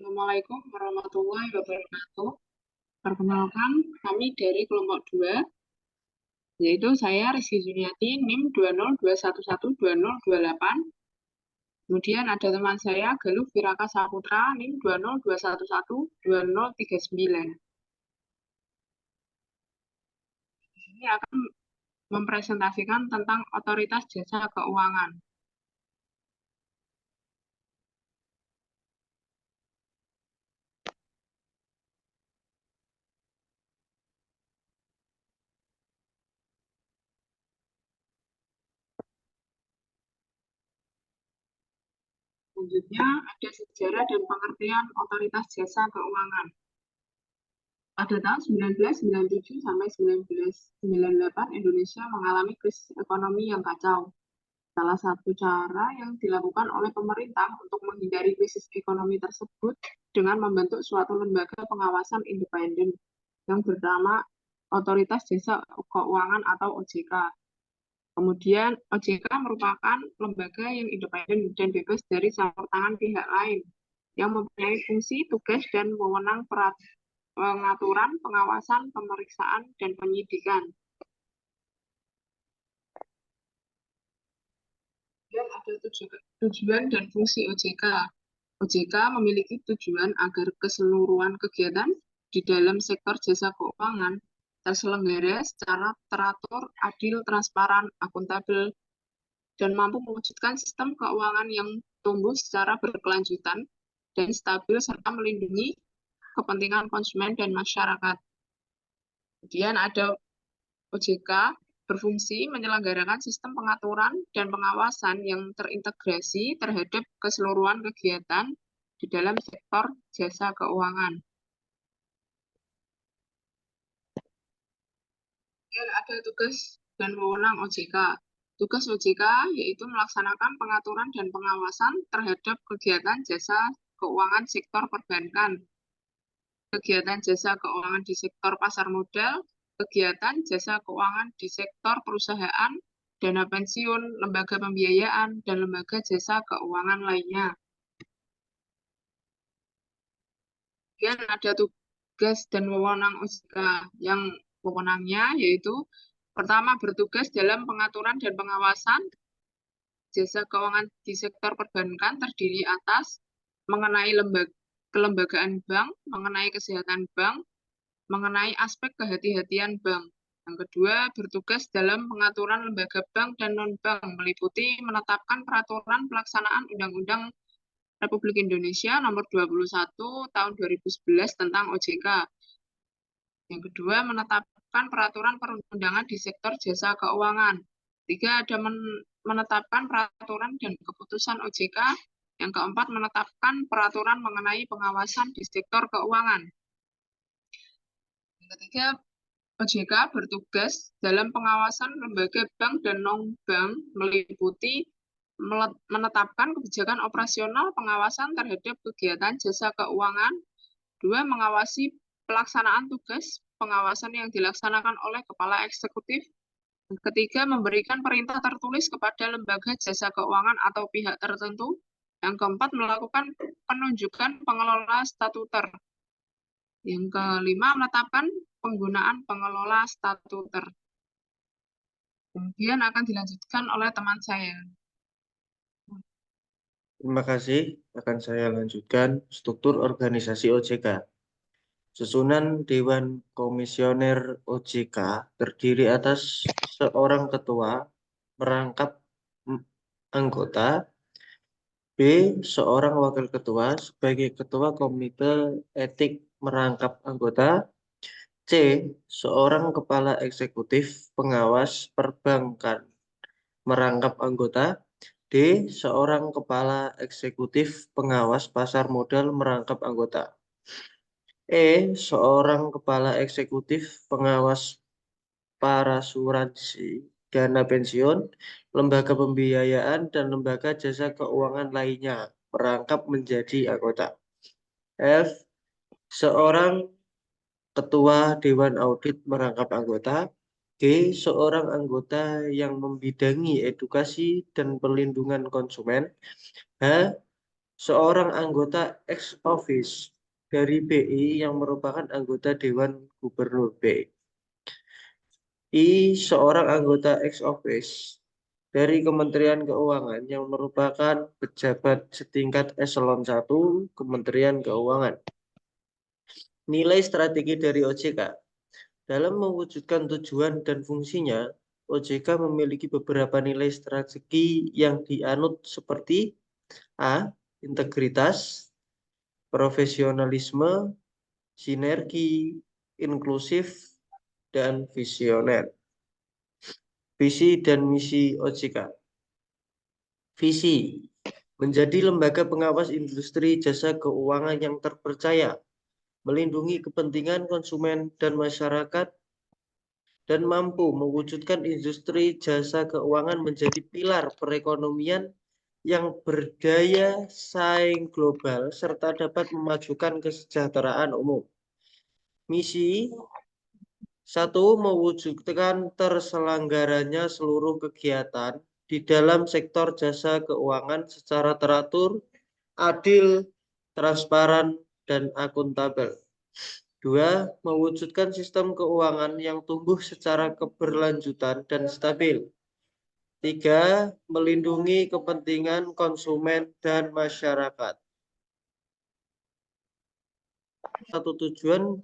Assalamualaikum warahmatullahi wabarakatuh. Perkenalkan, kami dari kelompok 2, yaitu saya Rizky Juniati, NIM 202112028. Kemudian ada teman saya, Galuh Viraka Saputra, NIM 202112039. Ini akan mempresentasikan tentang Otoritas Jasa Keuangan. Selanjutnya ada sejarah dan pengertian Otoritas Jasa Keuangan. Pada tahun 1997 sampai 1998, Indonesia mengalami krisis ekonomi yang kacau. Salah satu cara yang dilakukan oleh pemerintah untuk menghindari krisis ekonomi tersebut dengan membentuk suatu lembaga pengawasan independen yang bernama Otoritas Jasa Keuangan atau OJK. Kemudian OJK merupakan lembaga yang independen dan bebas dari campur tangan pihak lain yang mempunyai fungsi, tugas, dan wewenang pengaturan, pengawasan, pemeriksaan, dan penyidikan. Dan ada tujuan dan fungsi OJK. OJK memiliki tujuan agar keseluruhan kegiatan di dalam sektor jasa keuangan terselenggara secara teratur, adil, transparan, akuntabel, dan mampu mewujudkan sistem keuangan yang tumbuh secara berkelanjutan dan stabil serta melindungi kepentingan konsumen dan masyarakat. Kemudian ada OJK berfungsi menyelenggarakan sistem pengaturan dan pengawasan yang terintegrasi terhadap keseluruhan kegiatan di dalam sektor jasa keuangan. Dan ada tugas dan wewenang OJK. Tugas OJK yaitu melaksanakan pengaturan dan pengawasan terhadap kegiatan jasa keuangan sektor perbankan, kegiatan jasa keuangan di sektor pasar modal, kegiatan jasa keuangan di sektor perusahaan, dana pensiun, lembaga pembiayaan, dan lembaga jasa keuangan lainnya. Kemudian ada tugas dan wewenang OJK yang wewenangnya yaitu pertama bertugas dalam pengaturan dan pengawasan jasa keuangan di sektor perbankan terdiri atas mengenai kelembagaan bank, mengenai kesehatan bank, mengenai aspek kehati-hatian bank. Yang kedua, bertugas dalam pengaturan lembaga bank dan non-bank, meliputi menetapkan peraturan pelaksanaan Undang-Undang Republik Indonesia Nomor 21 Tahun 2011 tentang OJK. Yang kedua, menetapkan peraturan perundangan di sektor jasa keuangan. Tiga, ada menetapkan peraturan dan keputusan OJK. Yang keempat, menetapkan peraturan mengenai pengawasan di sektor keuangan. Yang ketiga, OJK bertugas dalam pengawasan lembaga bank dan non-bank meliputi menetapkan kebijakan operasional pengawasan terhadap kegiatan jasa keuangan. Dua, mengawasi pelaksanaan tugas pengawasan yang dilaksanakan oleh kepala eksekutif. Ketiga, memberikan perintah tertulis kepada lembaga jasa keuangan atau pihak tertentu. Yang keempat, melakukan penunjukan pengelola statuter. Yang kelima, menetapkan penggunaan pengelola statuter. Kemudian akan dilanjutkan oleh teman saya. Terima kasih. Akan saya lanjutkan struktur organisasi OJK. Susunan Dewan Komisioner OJK terdiri atas seorang ketua merangkap anggota, B. Seorang wakil ketua sebagai ketua komite etik merangkap anggota, C. Seorang kepala eksekutif pengawas perbankan merangkap anggota, D. Seorang kepala eksekutif pengawas pasar modal merangkap anggota, E. Seorang kepala eksekutif pengawas parasuransi, dana pensiun, lembaga pembiayaan, dan lembaga jasa keuangan lainnya merangkap menjadi anggota. F. Seorang ketua Dewan Audit merangkap anggota. G. Seorang anggota yang membidangi edukasi dan perlindungan konsumen. H. seorang anggota ex office dari BI yang merupakan anggota Dewan Gubernur BI. I. Seorang anggota ex office dari Kementerian Keuangan yang merupakan pejabat setingkat eselon 1 Kementerian Keuangan. Nilai strategi dari OJK. Dalam mewujudkan tujuan dan fungsinya, OJK memiliki beberapa nilai strategi yang dianut seperti A. Integritas, profesionalisme, sinergi, inklusif, dan visioner. Visi dan misi OJK. Visi, menjadi lembaga pengawas industri jasa keuangan yang terpercaya, melindungi kepentingan konsumen dan masyarakat, dan mampu mewujudkan industri jasa keuangan menjadi pilar perekonomian yang berdaya saing global serta dapat memajukan kesejahteraan umum. Misi 1. Mewujudkan terselenggaranya seluruh kegiatan di dalam sektor jasa keuangan secara teratur, adil, transparan, dan akuntabel. 2. Mewujudkan sistem keuangan yang tumbuh secara keberlanjutan dan stabil. 3. Melindungi kepentingan konsumen dan masyarakat. Satu tujuan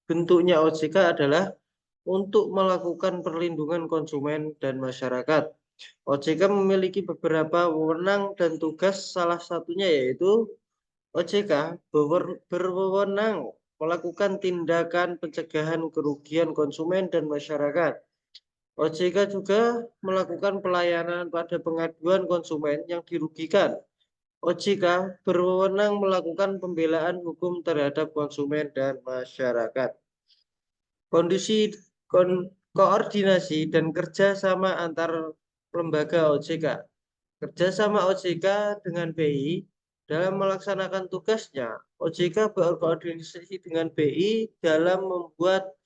bentuknya OJK adalah untuk melakukan perlindungan konsumen dan masyarakat. OJK memiliki beberapa wewenang dan tugas, salah satunya yaitu OJK berwenang melakukan tindakan pencegahan kerugian konsumen dan masyarakat. OJK juga melakukan pelayanan pada pengaduan konsumen yang dirugikan. OJK berwenang melakukan pembelaan hukum terhadap konsumen dan masyarakat. Kondisi koordinasi dan kerjasama antar lembaga OJK. Kerjasama OJK dengan BI dalam melaksanakan tugasnya. OJK berkoordinasi dengan BI dalam membuat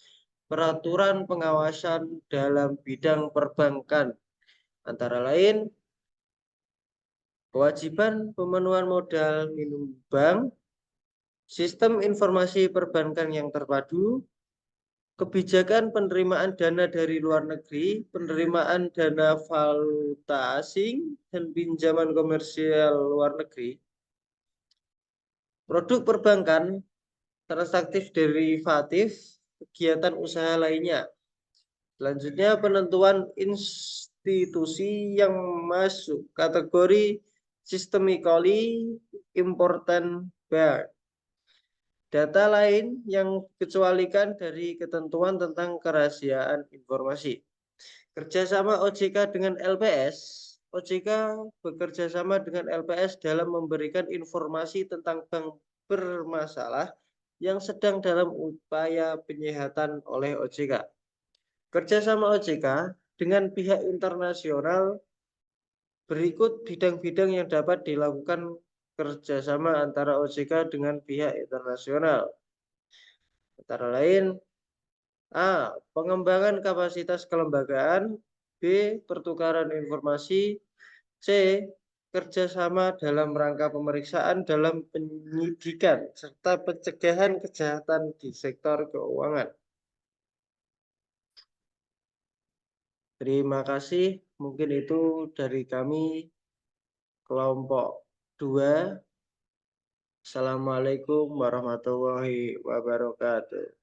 peraturan pengawasan dalam bidang perbankan, antara lain kewajiban pemenuhan modal minimum bank, sistem informasi perbankan yang terpadu, kebijakan penerimaan dana dari luar negeri, penerimaan dana valuta asing, dan pinjaman komersial luar negeri, produk perbankan, transaktif derivatif, kegiatan usaha lainnya. Selanjutnya, penentuan institusi yang masuk kategori systemically important bad. Data lain yang dikecualikan dari ketentuan tentang kerahasiaan informasi. Kerjasama OJK dengan LPS. OJK bekerjasama dengan LPS dalam memberikan informasi tentang bank bermasalah yang sedang dalam upaya penyihatan oleh OJK. Kerjasama OJK dengan pihak internasional, berikut bidang-bidang yang dapat dilakukan kerjasama antara OJK dengan pihak internasional. Antara lain, A. Pengembangan kapasitas kelembagaan. B. Pertukaran informasi. C. Kerjasama dalam rangka pemeriksaan dalam penyidikan serta pencegahan kejahatan di sektor keuangan. Terima kasih. Mungkin itu dari kami kelompok 2. Assalamualaikum warahmatullahi wabarakatuh.